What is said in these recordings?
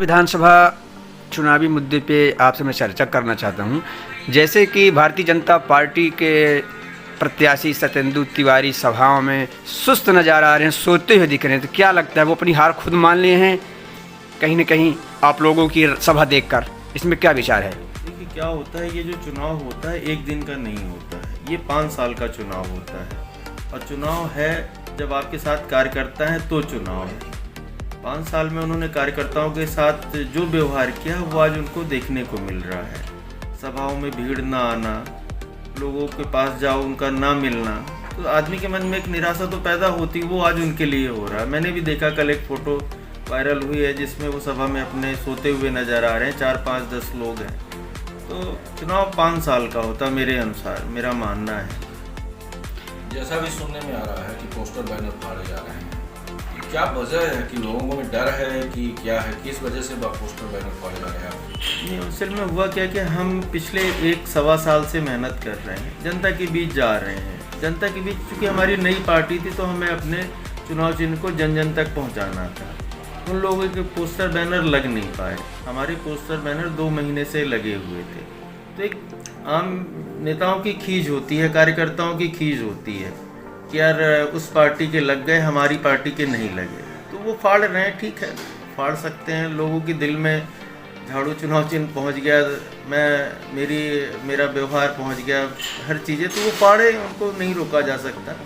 विधानसभा चुनावी मुद्दे पे आपसे मैं चर्चा करना चाहता हूँ। जैसे कि भारतीय जनता पार्टी के प्रत्याशी सत्येंदु तिवारी सभाओं में सुस्त नज़र आ रहे हैं, सोते हुए दिख रहे हैं, तो क्या लगता है वो अपनी हार खुद मान लिए हैं कहीं न कहीं आप लोगों की सभा देखकर? इसमें क्या विचार है? देखिए क्या होता है, ये जो चुनाव होता है एक दिन का नहीं होता है, ये 5 साल का चुनाव होता है। और चुनाव है जब आपके साथ कार्यकर्ता है तो चुनाव है। 5 साल में उन्होंने कार्यकर्ताओं के साथ जो व्यवहार किया वो आज उनको देखने को मिल रहा है। सभाओं में भीड़ ना आना, लोगों के पास जाओ उनका ना मिलना, तो आदमी के मन में एक निराशा तो पैदा होती, वो आज उनके लिए हो रहा है। मैंने भी देखा, कल एक फ़ोटो वायरल हुई है जिसमें वो सभा में अपने सोते हुए नज़र आ रहे हैं, 4, 5, 10 लोग हैं। तो चुनाव 5 साल का होता मेरे अनुसार, मेरा मानना है। जैसा भी सुनने में आ रहा है कि पोस्टर बैनर फाड़े जा रहे हैं, ये क्या वजह है? कि लोगों में डर है कि क्या है, किस वजह से पोस्टर बैनर फाड़े जा रहे हैं? नहीं, असल में हुआ क्या कि हम पिछले 1-1.25 साल से मेहनत कर रहे हैं, जनता के बीच जा रहे हैं। जनता के बीच चूँकि हमारी नई पार्टी थी तो हमें अपने चुनाव चिन्ह को जन जन तक पहुँचाना था। उन लोगों के पोस्टर बैनर लग नहीं पाए, हमारे पोस्टर बैनर 2 महीने से लगे हुए थे। तो एक आम नेताओं की खींच होती है, कार्यकर्ताओं की खींच होती है कि यार उस पार्टी के लग गए, हमारी पार्टी के नहीं लगे, तो वो फाड़ रहे हैं। ठीक है, फाड़ सकते हैं। लोगों के दिल में झाड़ू चुनाव चिन्ह पहुंच गया, मेरा व्यवहार पहुंच गया, हर चीज़ें, तो वो फाड़े, उनको नहीं रोका जा सकता।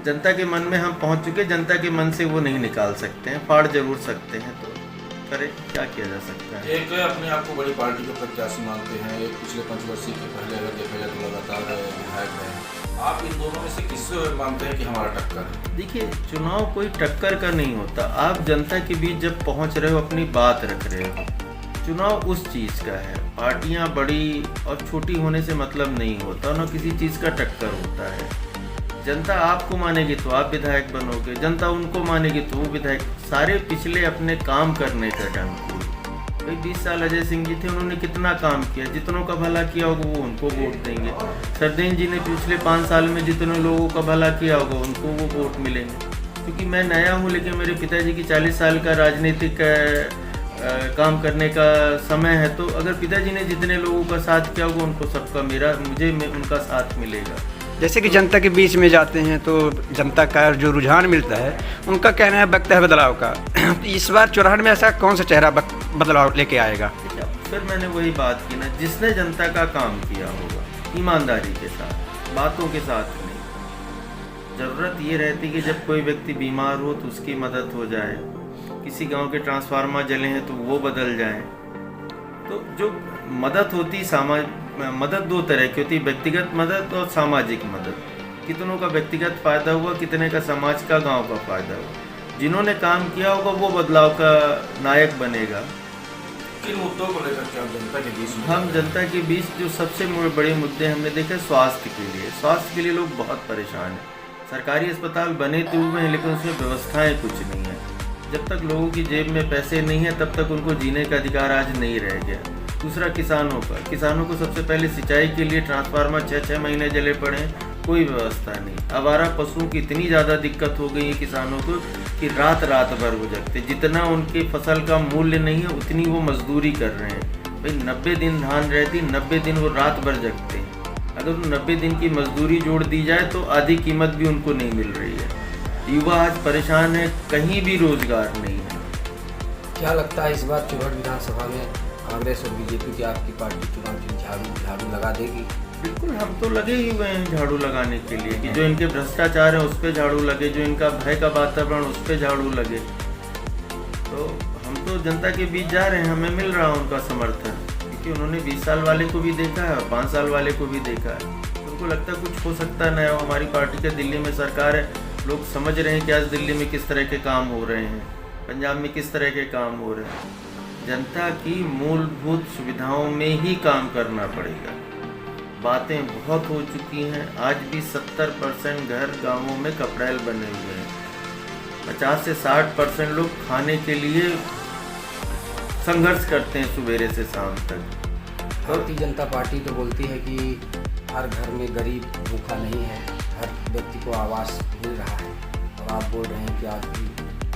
जनता के मन में हम पहुंच चुके, जनता के मन से वो नहीं निकाल सकते हैं, फाड़ जरूर सकते हैं। तो करें, क्या किया जा सकता है। एक अपने आप को बड़ी पार्टी के प्रत्याशी मानते हैं, एक पिछले पंचवर्षीय के पहले अगर देखा जाए तो लगातार विधायक रहे। आप इन दोनों में से किससे मानते हैं कि हमारा टक्कर है? देखिए, चुनाव कोई टक्कर का नहीं होता। आप जनता के बीच जब पहुंच रहे हो, अपनी बात रख रहे हो, चुनाव उस चीज़ का है। पार्टियां बड़ी और छोटी होने से मतलब नहीं होता, ना किसी चीज़ का टक्कर होता है। जनता आपको मानेगी तो आप विधायक बनोगे, जनता उनको मानेगी तो वो विधायक। सारे पिछले अपने काम करने का ढंग को, भाई 20 साल अजय सिंह जी थे, उन्होंने कितना काम किया, जितनों का भला किया होगा वो उनको वोट देंगे। सरदेन जी ने पिछले 5 साल में जितने लोगों का भला किया होगा उनको वो वोट मिलेंगे। क्योंकि मैं नया हूँ, लेकिन मेरे पिताजी की 40 साल का राजनीतिक काम करने का समय है, तो अगर पिताजी ने जितने लोगों का साथ किया होगा उनको सबका मुझे उनका साथ मिलेगा। जैसे कि जनता के बीच में जाते हैं तो जनता का जो रुझान मिलता है, उनका कहना है वक्त है बदलाव का। इस बार चौराहट में ऐसा कौन सा चेहरा बदलाव लेके आएगा? फिर मैंने वही बात की ना, जिसने जनता का काम किया होगा ईमानदारी के साथ, बातों के साथ नहीं। ज़रूरत ये रहती कि जब कोई व्यक्ति बीमार हो तो उसकी मदद हो जाए, किसी गांव के ट्रांसफार्मर जले हैं तो वो बदल जाए। तो जो मदद होती, मदद 2 तरह की होती, व्यक्तिगत मदद और सामाजिक मदद। कितनों का व्यक्तिगत फ़ायदा हुआ, कितने का समाज का, गांव का फ़ायदा हुआ। जिन्होंने काम किया होगा वो बदलाव का नायक बनेगा। किन मुद्दों को लेकर के आप जनता के बीच में? हम जनता के बीच जो सबसे बड़े मुद्दे हमने देखे, स्वास्थ्य के लिए लोग बहुत परेशान हैं। सरकारी अस्पताल बने तो हुए हैं, लेकिन उसमें व्यवस्थाएं कुछ नहीं है। जब तक लोगों की जेब में पैसे नहीं है तब तक उनको जीने का अधिकार आज नहीं रह गया। दूसरा, किसानों को सबसे पहले सिंचाई के लिए ट्रांसफार्मर 6-6 महीने जले पड़े हैं, कोई व्यवस्था नहीं। आवारा पशुओं की इतनी ज़्यादा दिक्कत हो गई है किसानों को कि रात भर वो जगते, जितना उनके फसल का मूल्य नहीं है उतनी वो मजदूरी कर रहे हैं। भाई 90 दिन धान रहती, 90 दिन वो रात भर जगते हैं। अगर 90 दिन की मजदूरी जोड़ दी जाए तो आधी कीमत भी उनको नहीं मिल रही है। युवा आज परेशान है, कहीं भी रोजगार नहीं है। क्या लगता है इस बार चुनाव विधानसभा में कांग्रेस और बीजेपी की आपकी पार्टी चुनाव चिन्ह झाड़ू लगा देगी? बिल्कुल, हम तो लगे ही हुए हैं झाड़ू लगाने के लिए कि जो इनके भ्रष्टाचार है उस पर झाड़ू लगे, जो इनका भय का वातावरण उस पर झाड़ू लगे। तो हम तो जनता के बीच जा रहे हैं, हमें मिल रहा है उनका समर्थन, क्योंकि उन्होंने 20 साल वाले को भी देखा है और 5 साल वाले को भी देखा है। उनको लगता है कुछ हो सकता है नया। हमारी पार्टी के दिल्ली में सरकार है, लोग समझ रहे हैं कि आज दिल्ली में किस तरह के काम हो रहे हैं, पंजाब में किस तरह के काम हो रहे हैं। जनता की मूलभूत सुविधाओं में ही काम करना पड़ेगा। बातें बहुत हो चुकी हैं, आज भी 70% घर गांवों में कपड़ैल बने हुए हैं। 50 से 60% लोग खाने के लिए संघर्ष करते हैं सुबेरे से शाम तक। भारतीय जनता पार्टी तो बोलती है कि हर घर में गरीब भूखा नहीं है, हर व्यक्ति को आवास मिल रहा है, और आप बोल रहे हैं कि आज भी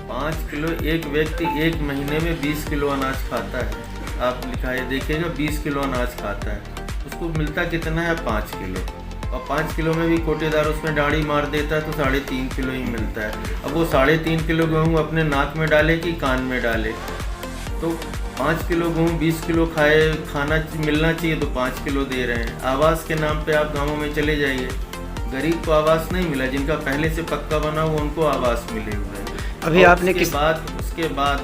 5 किलो एक व्यक्ति एक महीने में 20 किलो अनाज खाता है। आप लिखा है देखिएगा 20 किलो अनाज खाता है, उसको मिलता कितना है 5 किलो, और 5 किलो में भी कोटेदार उसमें डाढ़ी मार देता है तो 3.5 किलो ही मिलता है। अब वो 3.5 किलो गेहूँ अपने नाक में डाले कि कान में डाले, तो 5 किलो गेहूँ 20 किलो खाना मिलना चाहिए तो 5 किलो दे रहे हैं। आवास के नाम पे आप गाँवों में चले जाइए, गरीब को आवास नहीं मिला, जिनका पहले से पक्का बना हुआ उनको आवास मिले हुए हैं। अभी आपने उसके बाद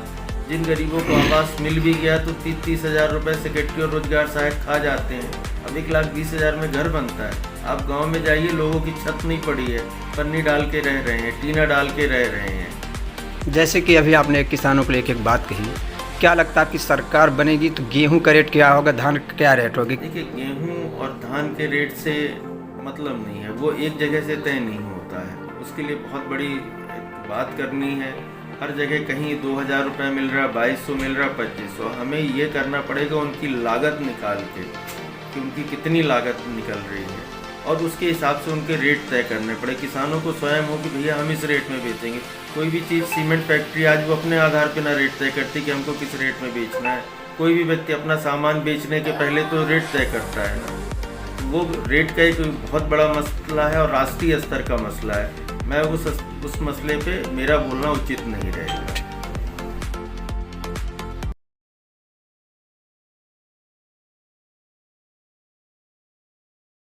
जिन गरीबों को आवास मिल भी गया तो 30 हज़ार रुपये सेक्रेटरी और रोजगार सहायक खा जाते हैं। अब 1,20,000 में घर बनता है। आप गांव में जाइए, लोगों की छत नहीं पड़ी है, पन्नी डाल के रह रहे हैं, टीना डाल के रह रहे हैं। जैसे कि अभी आपने किसानों को लेकर एक बात कही, क्या लगता है आपकी सरकार बनेगी तो गेहूं का रेट क्या होगा, धान का क्या रेट होगी? देखिए, गेहूँ और धान के रेट से मतलब नहीं है, वो एक जगह से तय नहीं होता है। उसके लिए बहुत बड़ी बात करनी है। हर जगह कहीं 2,000 रुपये मिल रहा, 2,200 मिल रहा, 2,500। हमें ये करना पड़ेगा उनकी लागत निकाल के कि उनकी कितनी लागत निकल रही है, और उसके हिसाब से उनके रेट तय करने पड़े। किसानों को स्वयं हो कि भैया हम इस रेट में बेचेंगे। कोई भी चीज़, सीमेंट फैक्ट्री आज वो अपने आधार पर ना रेट तय करती कि हमको किस रेट में बेचना है। कोई भी व्यक्ति अपना सामान बेचने के पहले तो रेट तय करता है ना। वो रेट का एक बहुत बड़ा मसला है और राष्ट्रीय स्तर का मसला है। मैं उस मसले पे मेरा बोलना उचित नहीं रहेगा।